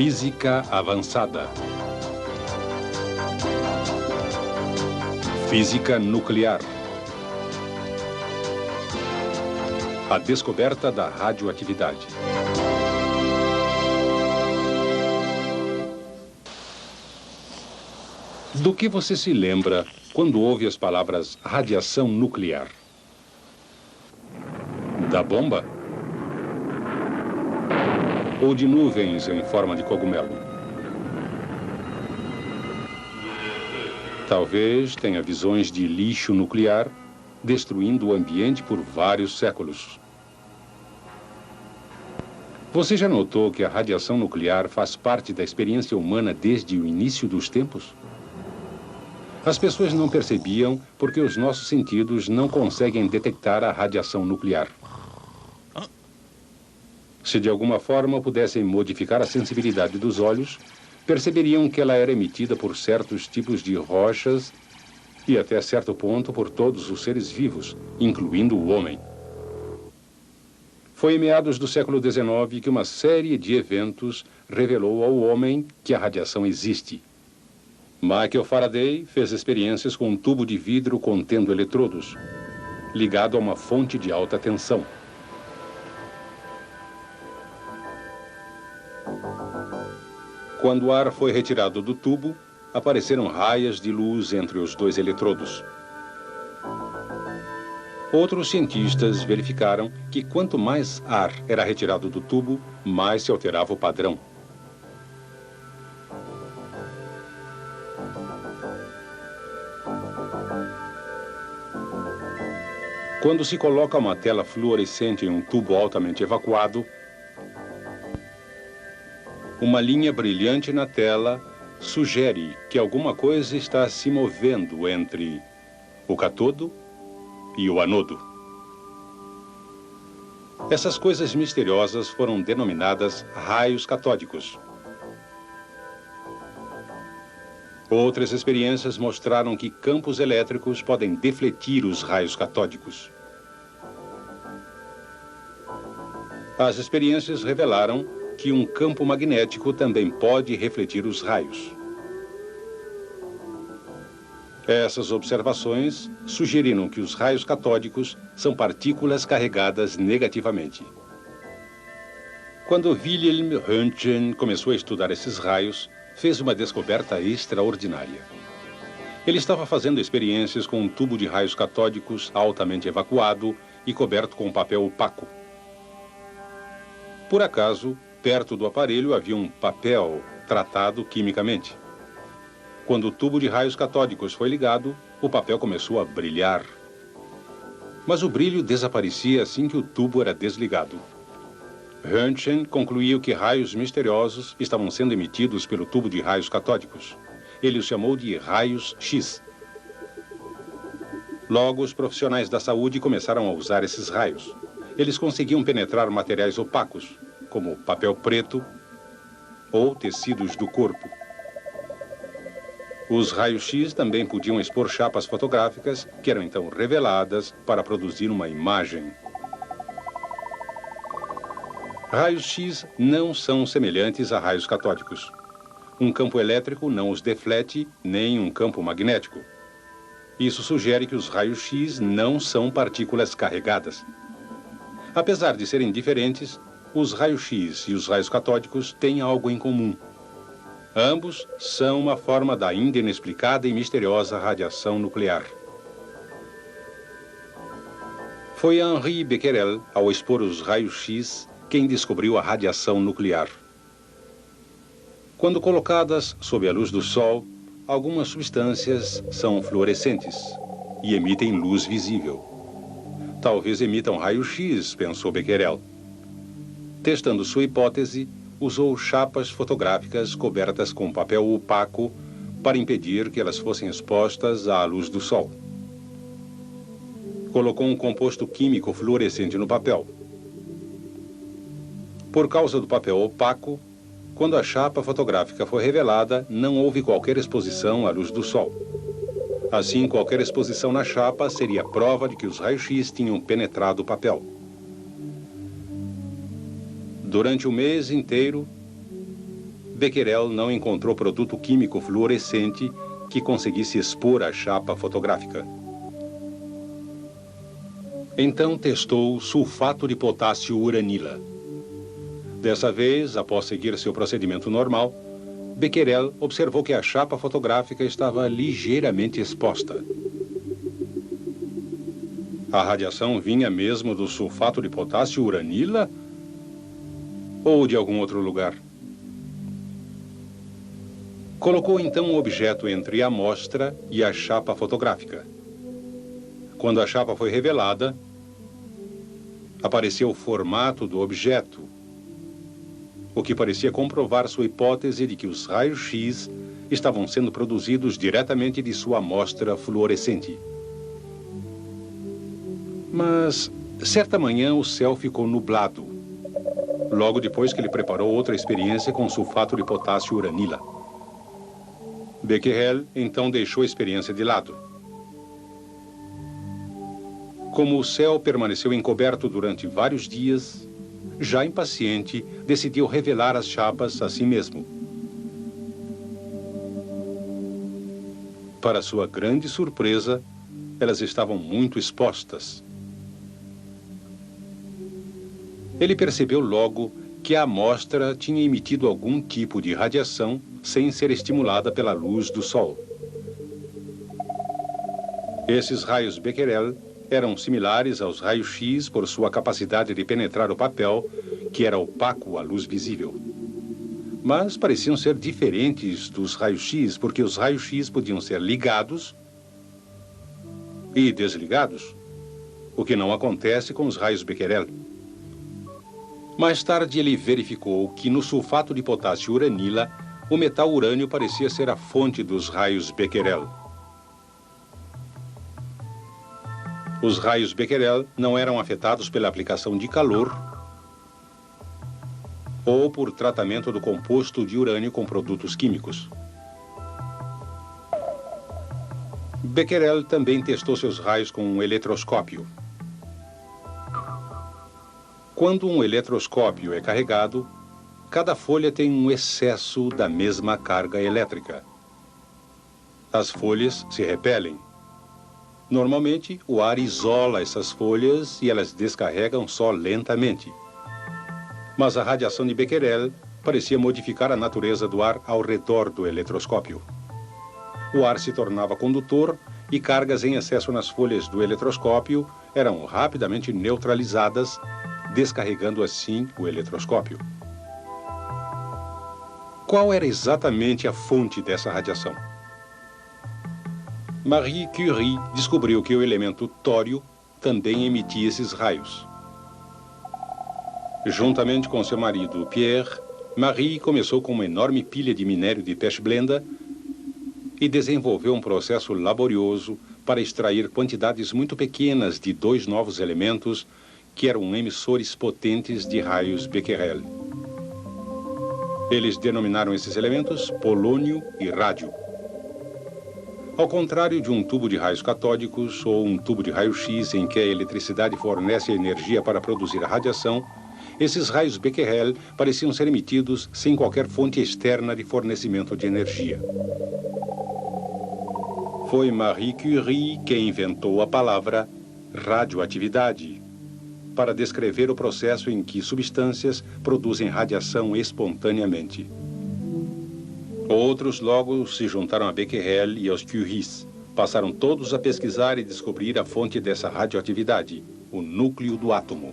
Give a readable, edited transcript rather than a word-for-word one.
Física avançada. Física nuclear. A descoberta da radioatividade. Do que você se lembra quando ouve as palavras radiação nuclear? Da bomba? Ou de nuvens em forma de cogumelo? Talvez tenha visões de lixo nuclear destruindo o ambiente por vários séculos. Você já notou que a radiação nuclear faz parte da experiência humana desde o início dos tempos? As pessoas não percebiam porque os nossos sentidos não conseguem detectar a radiação nuclear. Se de alguma forma pudessem modificar a sensibilidade dos olhos, perceberiam que ela era emitida por certos tipos de rochas e até certo ponto por todos os seres vivos, incluindo o homem. Foi em meados do século XIX que uma série de eventos revelou ao homem que a radiação existe. Michael Faraday fez experiências com um tubo de vidro contendo eletrodos, ligado a uma fonte de alta tensão. Quando o ar foi retirado do tubo, apareceram raias de luz entre os dois eletrodos. Outros cientistas verificaram que quanto mais ar era retirado do tubo, mais se alterava o padrão. Quando se coloca uma tela fluorescente em um tubo altamente evacuado, uma linha brilhante na tela sugere que alguma coisa está se movendo entre o cátodo e o anodo. Essas coisas misteriosas foram denominadas raios catódicos. Outras experiências mostraram que campos elétricos podem defletir os raios catódicos. As experiências revelaram que um campo magnético também pode refletir os raios. Essas observações sugeriram que os raios catódicos são partículas carregadas negativamente. Quando Wilhelm Röntgen começou a estudar esses raios, fez uma descoberta extraordinária. Ele estava fazendo experiências com um tubo de raios catódicos altamente evacuado e coberto com papel opaco. Por acaso, perto do aparelho havia um papel tratado quimicamente. Quando o tubo de raios catódicos foi ligado, o papel começou a brilhar. Mas o brilho desaparecia assim que o tubo era desligado. Röntgen concluiu que raios misteriosos estavam sendo emitidos pelo tubo de raios catódicos. Ele os chamou de raios X. Logo, os profissionais da saúde começaram a usar esses raios. Eles conseguiam penetrar materiais opacos, como papel preto ou tecidos do corpo. Os raios-X também podiam expor chapas fotográficas, que eram então reveladas para produzir uma imagem. Raios-X não são semelhantes a raios catódicos. Um campo elétrico não os deflete, nem um campo magnético. Isso sugere que os raios-X não são partículas carregadas. Apesar de serem diferentes, os raios-X e os raios catódicos têm algo em comum. Ambos são uma forma da ainda inexplicada e misteriosa radiação nuclear. Foi Henri Becquerel, ao expor os raios-X, quem descobriu a radiação nuclear. Quando colocadas sob a luz do Sol, algumas substâncias são fluorescentes e emitem luz visível. Talvez emitam raio-X, pensou Becquerel. Testando sua hipótese, usou chapas fotográficas cobertas com papel opaco para impedir que elas fossem expostas à luz do sol. Colocou um composto químico fluorescente no papel. Por causa do papel opaco, quando a chapa fotográfica foi revelada, não houve qualquer exposição à luz do sol. Assim, qualquer exposição na chapa seria prova de que os raios-X tinham penetrado o papel. Durante o mês inteiro, Becquerel não encontrou produto químico fluorescente que conseguisse expor a chapa fotográfica. Então testou sulfato de potássio uranila. Dessa vez, após seguir seu procedimento normal, Becquerel observou que a chapa fotográfica estava ligeiramente exposta. A radiação vinha mesmo do sulfato de potássio uranila ou de algum outro lugar? Colocou então um objeto entre a amostra e a chapa fotográfica. Quando a chapa foi revelada, apareceu o formato do objeto, o que parecia comprovar sua hipótese de que os raios-x estavam sendo produzidos diretamente de sua amostra fluorescente. Mas, certa manhã, o céu ficou nublado, logo depois que ele preparou outra experiência com sulfato de potássio uranila. Becquerel então deixou a experiência de lado. Como o céu permaneceu encoberto durante vários dias, já impaciente, decidiu revelar as chapas a si mesmo. Para sua grande surpresa, elas estavam muito expostas. Ele percebeu logo que a amostra tinha emitido algum tipo de radiação sem ser estimulada pela luz do sol. Esses raios Becquerel eram similares aos raios-x por sua capacidade de penetrar o papel, que era opaco à luz visível. Mas pareciam ser diferentes dos raios-x, porque os raios-x podiam ser ligados e desligados, o que não acontece com os raios Becquerel. Mais tarde, ele verificou que no sulfato de potássio uranila, o metal urânio parecia ser a fonte dos raios Becquerel. Os raios Becquerel não eram afetados pela aplicação de calor ou por tratamento do composto de urânio com produtos químicos. Becquerel também testou seus raios com um eletroscópio. Quando um eletroscópio é carregado, cada folha tem um excesso da mesma carga elétrica. As folhas se repelem. Normalmente, o ar isola essas folhas e elas descarregam só lentamente. Mas a radiação de Becquerel parecia modificar a natureza do ar ao redor do eletroscópio. O ar se tornava condutor e cargas em excesso nas folhas do eletroscópio eram rapidamente neutralizadas, descarregando assim o eletroscópio. Qual era exatamente a fonte dessa radiação? Marie Curie descobriu que o elemento tório também emitia esses raios. Juntamente com seu marido Pierre, Marie começou com uma enorme pilha de minério de pechblenda e desenvolveu um processo laborioso para extrair quantidades muito pequenas de dois novos elementos que eram emissores potentes de raios Becquerel. Eles denominaram esses elementos polônio e rádio. Ao contrário de um tubo de raios catódicos ou um tubo de raio-x em que a eletricidade fornece a energia para produzir a radiação, esses raios Becquerel pareciam ser emitidos sem qualquer fonte externa de fornecimento de energia. Foi Marie Curie quem inventou a palavra radioatividade para descrever o processo em que substâncias produzem radiação espontaneamente. Outros logo se juntaram a Becquerel e aos Curies. Passaram todos a pesquisar e descobrir a fonte dessa radioatividade, o núcleo do átomo.